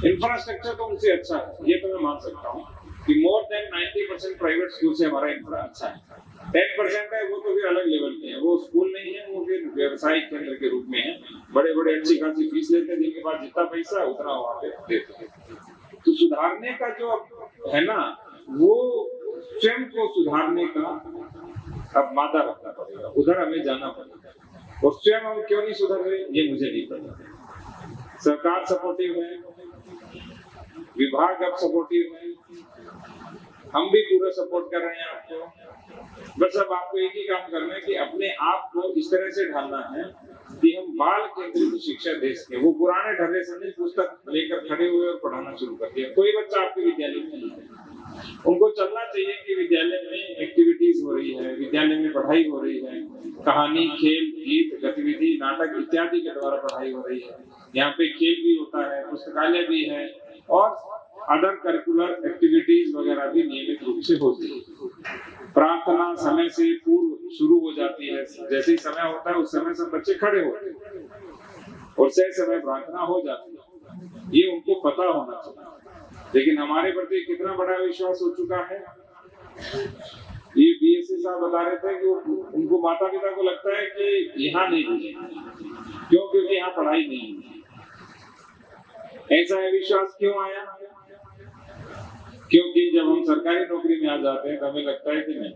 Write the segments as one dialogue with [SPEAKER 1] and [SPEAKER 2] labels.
[SPEAKER 1] Infrastructure तो उनसे अच्छा है, ये तो मैं मान सकता हूँ कि मोर देन 90% प्राइवेट स्कूल से हमारा इंफ्रा अच्छा है। 10% है वो तो फिर अलग लेवल के हैं, वो स्कूल नहीं है, वो फिर व्यवसायिक केंद्र के रूप में है। बड़े बड़े अच्छी खासी फीस लेते हैं, जिनके पास जितना पैसा है उतना वहाँ पे देते हैं। तो सुधारने का जो है ना, वो स्वयं को सुधारने का अब मादा रखना पड़ेगा, उधर हमें जाना पड़ेगा। और स्वयं हम क्यों नहीं सुधर रहे ये मुझे नहीं पता। सरकार सपोर्टिव है, विभाग अब सपोर्टिव है, हम भी पूरा सपोर्ट कर रहे हैं आपको। बस अब आपको एक ही काम करना है कि अपने आप को इस तरह से ढालना है कि हम बाल केंद्रित शिक्षा दे सके। वो पुराने ढर्रे से नहीं, पुस्तक लेकर खड़े हुए और पढ़ाना शुरू कर दिया। कोई बच्चा आपके विद्यालय में नहीं है, उनको चलना चाहिए कि विद्यालय में एक्टिविटीज हो रही है, विद्यालय में पढ़ाई हो रही है, कहानी, खेल, गीत, गतिविधि, नाटक इत्यादि के द्वारा पढ़ाई हो रही है। यहाँ पे खेल भी होता है, पुस्तकालय भी है और अदर करिकुलर एक्टिविटीज वगैरह भी नियमित रूप से होती है। प्रार्थना समय से पूर्व शुरू हो जाती है, जैसे ही समय होता है उस समय सब बच्चे खड़े होते हैं और सही समय प्रार्थना हो जाती है। ये उनको पता होना चाहिए। लेकिन हमारे प्रति कितना बड़ा विश्वास हो चुका है। ये बीएससी साहब बता रहे थे कि उनको माता पिता को लगता है कि यहाँ नहीं भेजेंगे, क्यों? क्योंकि यहाँ पढ़ाई नहीं है। ऐसा है विश्वास क्यों आया? क्योंकि जब हम सरकारी नौकरी में आ जाते हैं तो हमें लगता है कि नहीं,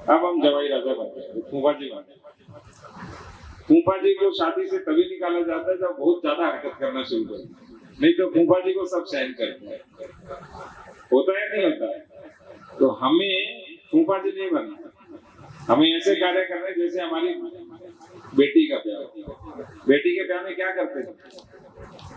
[SPEAKER 1] अब हम जवाई राजा बनते हैं, फूफा जी बनते हैं। फूफा जी को शादी से तभी निकाला जाता है जब बहुत ज्यादा हरकत करना शुरू करते हैं, नहीं तो फूफा जी को सब सहन करते हैं। होता है नहीं होता है? तो हमें फूफा जी नहीं बनना, हमें ऐसे कार्य करने जैसे हमारी बेटी का ब्याह। बेटी के ब्याह में क्या करते हैं?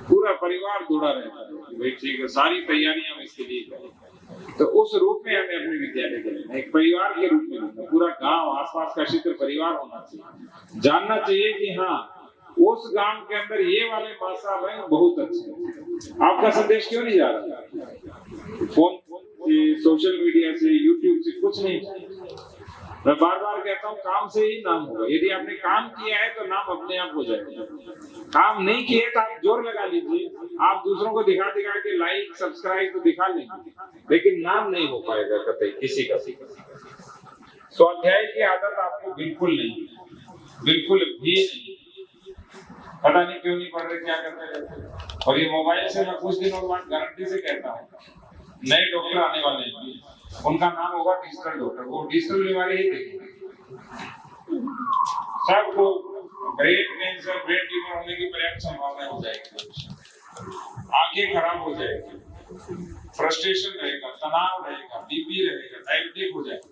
[SPEAKER 1] पूरा परिवार जुड़ा रहता है, बेटी की सारी तैयारियां हम इसके लिए करें। तो उस रूप में हमें अपने विद्यालय के लिए एक परिवार के रूप में, पूरा गांव, आसपास का क्षेत्र परिवार होना चाहिए। जानना चाहिए कि हाँ, उस गांव के अंदर ये वाले माँ साहब हैं, बहुत अच्छे। आपका संदेश क्यों नहीं जा रहा? फोन से, सोशल मीडिया से, यूट्यूब से कुछ नहीं। मैं बार बार कहता हूँ, काम से ही नाम होगा। यदि आपने काम किया है तो नाम अपने आप हो जाएगा। काम नहीं किए तो आप जोर लगा लीजिए, आप दूसरों को दिखा दिखा के लाइक सब्सक्राइब तो दिखा लेंगे, लेकिन नाम नहीं हो पाएगा कतई किसी का। स्वाध्याय की आदत आपको बिल्कुल नहीं, बिल्कुल भी नहीं। पता नहीं क्यों नहीं पढ़ रहे, क्या करते रहते। और ये मोबाइल से मैं कुछ दिनों बाद गारंटी से कहता हूँ, नए डॉक्टर आने वाले हैं, उनका नाम होगा डिजिटल डॉक्टर। वो डिजिटल बीमारी ही देखेंगे। सबको ब्रेन कैंसर, ब्रेन ट्यूमर होने की पर्याप्त संभावना हो जाएगी, आंखें खराब हो जाएगी, फ्रस्ट्रेशन रहेगा, तनाव रहेगा, बीपी रहेगा, डायबिटिक हो जाएगा।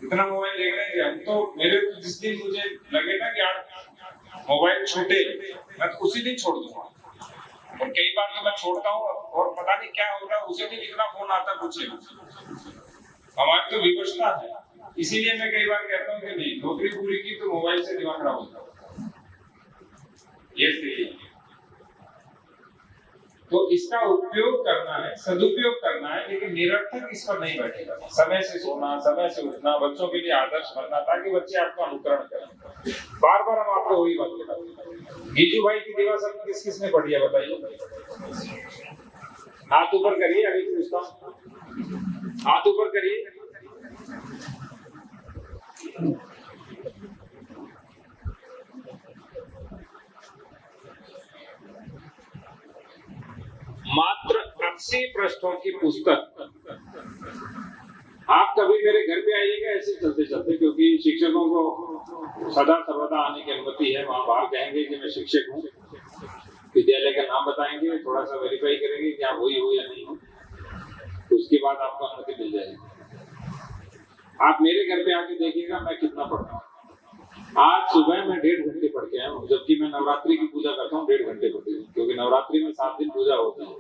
[SPEAKER 1] इतना मोबाइल देख रहे हैं हम तो। मेरे जिस दिन मुझे लगे ना कि आज मोबाइल छूटे, मैं तो उसी दिन छोड़ दूंगा। और कई बार तो मैं छोड़ता हूँ और पता नहीं क्या होता है, उसी दिन इतना फोन आता है कुछ नहीं। हमारी तो विवशता है। इसीलिए मैं कई बार कहता हूँ कि नहीं, नौकरी पूरी की तो मोबाइल से दिमाग खराब होता है। ये स्थिति। तो इसका उपयोग करना है, सदुपयोग करना है, लेकिन निरर्थक इस पर नहीं बैठेगा। समय से सोना, समय से उठना, बच्चों के लिए आदर्श बनना, ताकि बच्चे आपका अनुकरण करें। बार बार हम आपको वही बात बताते हैं। गीजू भाई की दीवार सब किस किस ने पढ़ी है बताइए? हाथ ऊपर करिए, अभी पूछता हूँ, हाथ ऊपर करिए। मात्र 80 पृष्ठों की पुस्तक। आप कभी मेरे घर पे आइएगा ऐसे चलते चलते, क्योंकि शिक्षकों को सदा सर्वदा आने की अनुमति है। वहां बाहर कहेंगे कि मैं शिक्षक हूँ, विद्यालय का नाम बताएंगे, थोड़ा सा वेरीफाई करेंगे कि आप वही हो या नहीं हो, तो उसके बाद आपको अनुमति मिल जाएगी। आप मेरे घर पे आके देखिएगा मैं कितना पढ़ता हूँ। आज सुबह मैं 1.5 घंटे पढ़ के आया हूँ, जबकि मैं नवरात्रि की पूजा करता हूँ 1.5 घंटे पढ़ती हूँ, क्योंकि नवरात्रि में 7 दिन पूजा होती है।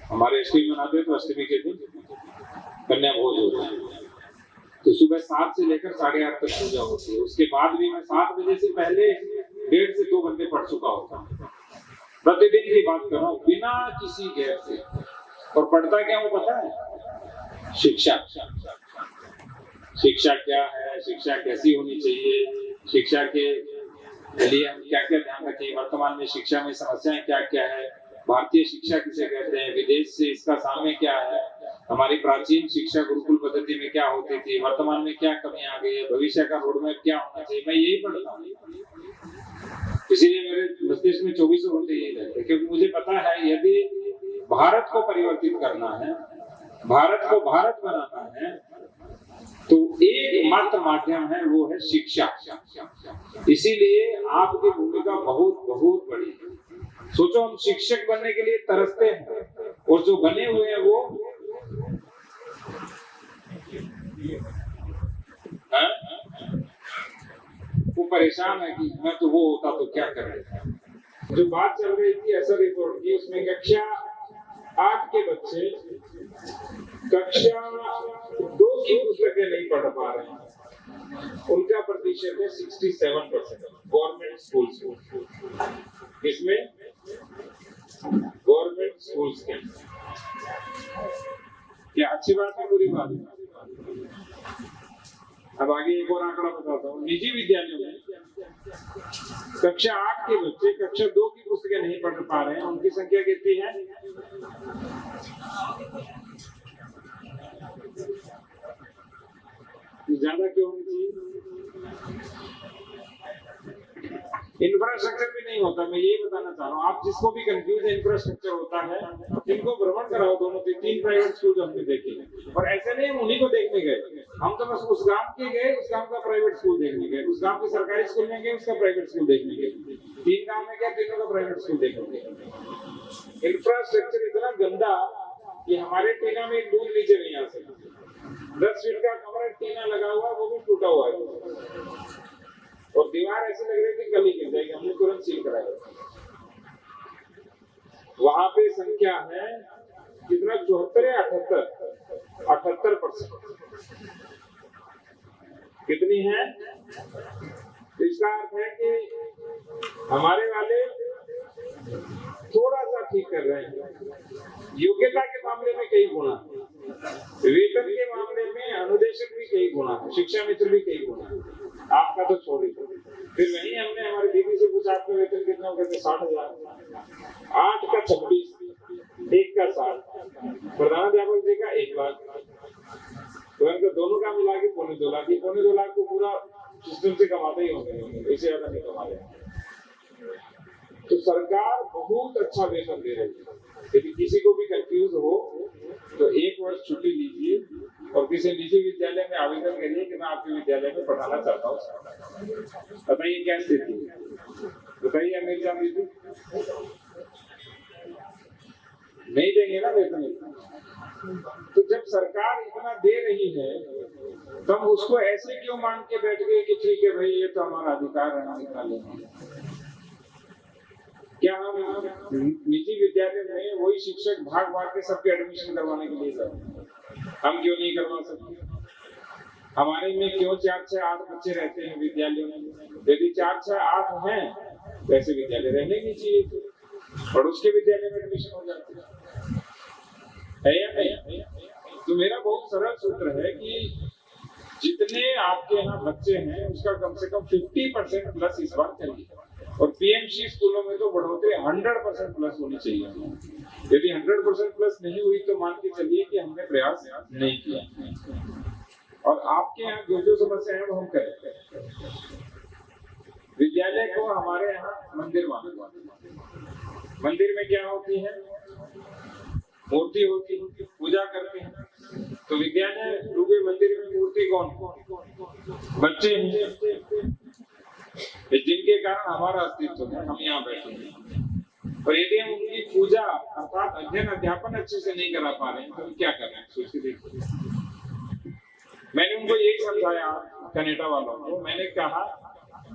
[SPEAKER 1] हमारे अष्टमी मनाते हैं तो अष्टमी के दिन कन्या भोज होता है, तो सुबह 7 से लेकर 8:30 तक पूजा होती है। उसके बाद भी मैं 7 बजे से पहले 1.5 से 2 घंटे पढ़ चुका होता हूँ। प्रतिदिन की बात कर रहा हूँ, बिना किसी गैप से। और पढ़ता क्या हूँ पता है? शिक्षा। शिक्षा क्या है, शिक्षा कैसी होनी चाहिए, शिक्षा के लिए हम क्या क्या ध्यान रखें, वर्तमान में शिक्षा में समस्याएं क्या क्या है, भारतीय शिक्षा किसे कहते हैं, विदेश से इसका साम्य क्या है, हमारी प्राचीन शिक्षा गुरुकुल पद्धति में क्या होती थी, वर्तमान में क्या कमियां आ गई है, भविष्य का रोड मैप क्या होना चाहिए, मैं यही पढ़ता हूँ। इसीलिए मेरे मस्तिष्क में 24 घंटे यही रहते हैं, क्योंकि मुझे पता है यदि भारत को परिवर्तित करना है, भारत को भारत बनाना है, तो एकमात्र माध्यम है वो है शिक्षा। इसीलिए आपकी भूमिका बहुत बहुत बड़ी है। सोचो, हम शिक्षक बनने के लिए तरसते हैं और जो बने हुए हैं वो परेशान है कि मैं तो वो होता तो क्या कर रहा था। जो बात चल रही थी असर रिपोर्ट की, उसमें कक्षा 8 के बच्चे कक्षा 2 की पुस्तकें नहीं पढ़ पा रहे हैं। उनका प्रतिशत है 67% गवर्नमेंट स्कूल्स। इसमें गवर्नमेंट स्कूल्स के क्या अच्छी बात है, बुरी बात है? अब आगे एक और आंकड़ा बताता हूँ। निजी विद्यालयों में कक्षा 8 के बच्चे कक्षा 2 की पुस्तकें नहीं पढ़ पा रहे हैं, उनकी संख्या कितनी है? ज्यादा क्यों होनी चाहिए? इंफ्रास्ट्रक्चर भी नहीं होता, मैं यही बताना चाह रहा हूँ। आप जिसको भी कंफ्यूज इंफ्रास्ट्रक्चर होता है, इनको भ्रमण कराओ, दोनों 3 प्राइवेट स्कूल हमने देखे, और ऐसे नहीं हम उन्हीं को देखने गए, हम तो बस उस गांव के गए, उस गांव का प्राइवेट स्कूल देखने गए, उस गांव के सरकारी स्कूल में गए, उसका प्राइवेट स्कूल देखने गए, 3 गांव में गए, तीनों का प्राइवेट स्कूल देखने गए। इंफ्रास्ट्रक्चर इतना गंदा कि हमारे टीना में एक दूध नीचे नहीं आ सकता। 10 फीट का कमरा टीना लगा हुआ, वो भी टूटा हुआ है, और दीवार ऐसे लग रही थी कल ही गिर जाएगी, हमने तुरंत सील कराया। वहां पे संख्या है कितना, 74 या 78%। कितनी है? तो इसका अर्थ है कि हमारे वाले थोड़ा सा ठीक कर रहे हैं। योग्यता के मामले में कई गुना, वेतन के मामले में अनुदेशक भी कई गुना, शिक्षा मित्र भी कई गुना, आपका तो छोड़ दीजिए। फिर वही हमने हमारी दीदी से पूछा आपका वेतन कितना, कहते 60,000। 8 का 26, 1 का 60, प्रधानाध्यापक जी का 1 लाख, तो इनका दोनों का मिला के 2.25 लाख। 2.25 लाख को पूरा सिस्टम से कमाते ही होंगे, इससे ज्यादा नहीं कमा रहे। तो सरकार बहुत अच्छा वेतन दे रही है। यदि किसी को भी कंफ्यूज हो तो 1 वर्ष छुट्टी लीजिए और किसी निजी विद्यालय में आवेदन करिए कि मैं आपके विद्यालय में पढ़ाना चाहता हूँ। बताइए क्या स्थिति है, बताइए अमीर जान दीदी, नहीं देंगे ना वेतन। तो जब सरकार इतना दे रही है तब उसको ऐसे क्यों मान के बैठ गए कि ठीक है भाई ये तो हमारा अधिकार है, हम निकालेंगे। क्या हम निजी विद्यालय में वही शिक्षक भाग भाग के सबके एडमिशन करवाने के लिए कर, हम क्यों नहीं करवा सकते? हमारे में क्यों 4, 6, 8 बच्चे रहते हैं विद्यालयों में? यदि 4, 6, 8 हैं तो ऐसे विद्यालय रहने नहीं चाहिए और उसके विद्यालय में एडमिशन हो जाते है या नहीं? तो मेरा बहुत सरल सूत्र है कि जितने आपके यहाँ बच्चे हैं उसका कम से कम 50% प्लस इस बार करिए, और पीएमसी स्कूलों में तो बढ़ोतरी 100% प्लस होनी चाहिए। यदि 100% प्लस नहीं हुई तो मान के चलिए कि हमने प्रयास नहीं किया। और आपके यहाँ जो समस्या है वो हम करें। विद्यालय को हमारे यहाँ मंदिर माना, मंदिर में क्या होती है? मूर्ति होती है, पूजा करते हैं। तो विद्यालय रूपी मंदिर में मूर्ति कौन? बच्चे हैं, जिनके कारण हमारा अस्तित्व है, हम यहाँ बैठे हैं। और यदि हम उनकी पूजा अर्थात अध्ययन अध्यापन अच्छे से नहीं करा पा रहे हैं तो हम क्या कर रहे हैं, सोच के देखिए। मैंने उनको यही समझाया, कनेडा वालों को मैंने कहा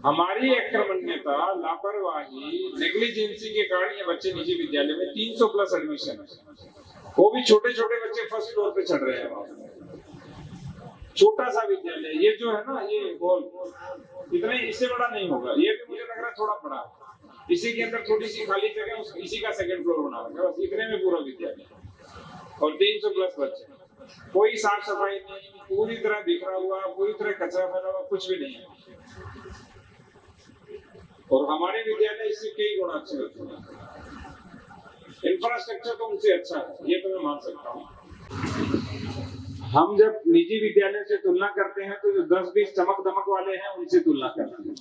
[SPEAKER 1] हमारी अक्रमण्यता, लापरवाही, नेग्लिजेंसी के कारण ये बच्चे निजी विद्यालय में 300 प्लस एडमिशन, वो भी छोटे छोटे बच्चे फर्स्ट फ्लोर पे चढ़ रहे हैं। छोटा सा विद्यालय ये जो है ना, ये गोल इतना ही, इससे बड़ा नहीं होगा। ये भी मुझे लग रहा है थोड़ा बड़ा, इसी के अंदर थोड़ी सी खाली जगह, इसी का 2nd फ्लोर बना रखा है, बस इतने में पूरा विद्यालय और 300 प्लस बच्चे। कोई साफ सफाई नहीं, पूरी तरह बिखरा हुआ, पूरी तरह कचरा फैला हुआ, कुछ भी नहीं है। और हमारे विद्यालय इससे कई गुना अच्छे होते हैं। इंफ्रास्ट्रक्चर तो उनसे अच्छा है, ये तो मैं मान सकता हूँ। हम जब निजी विद्यालय से तुलना करते हैं तो जो 10-20 चमक दमक वाले हैं उनसे तुलना करते हैं,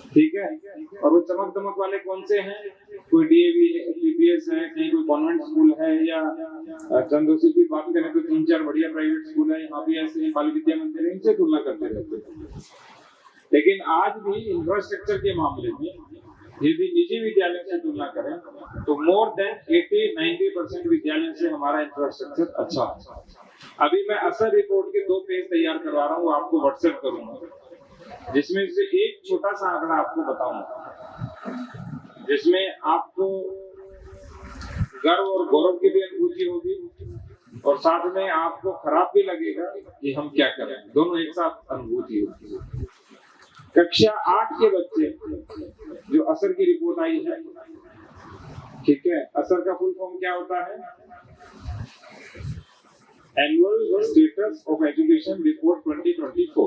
[SPEAKER 1] ठीक है। और वो चमक दमक वाले कौन से हैं? कोई डीएवी है, डीपीएस है, कहीं कोई कॉन्वेंट स्कूल है, या चंदोसी की बात करें तो 3-4 बढ़िया प्राइवेट स्कूल है, यहाँ भी ऐसे बाल विद्या मंदिर है, इनसे तुलना करते रहते हैं। लेकिन आज भी इंफ्रास्ट्रक्चर के मामले में यदि निजी विद्यालय से तुलना करें तो मोर देन 80-90% विद्यालय से हमारा इंफ्रास्ट्रक्चर अच्छा है। अभी मैं असर रिपोर्ट के 2 पेज तैयार करवा रहा हूँ, आपको व्हाट्सएप करूंगा, जिसमें से एक छोटा सा आंकड़ा आपको बताऊंगा, जिसमें आपको गर्व और गौरव की भी अनुभूति होगी और साथ में आपको खराब भी लगेगा कि हम क्या करें, दोनों एक साथ अनुभूति होगी। कक्षा 8 के बच्चे जो असर की रिपोर्ट आई है, ठीक है, असर का फुल फॉर्म क्या होता है? Annual status of education report 2024।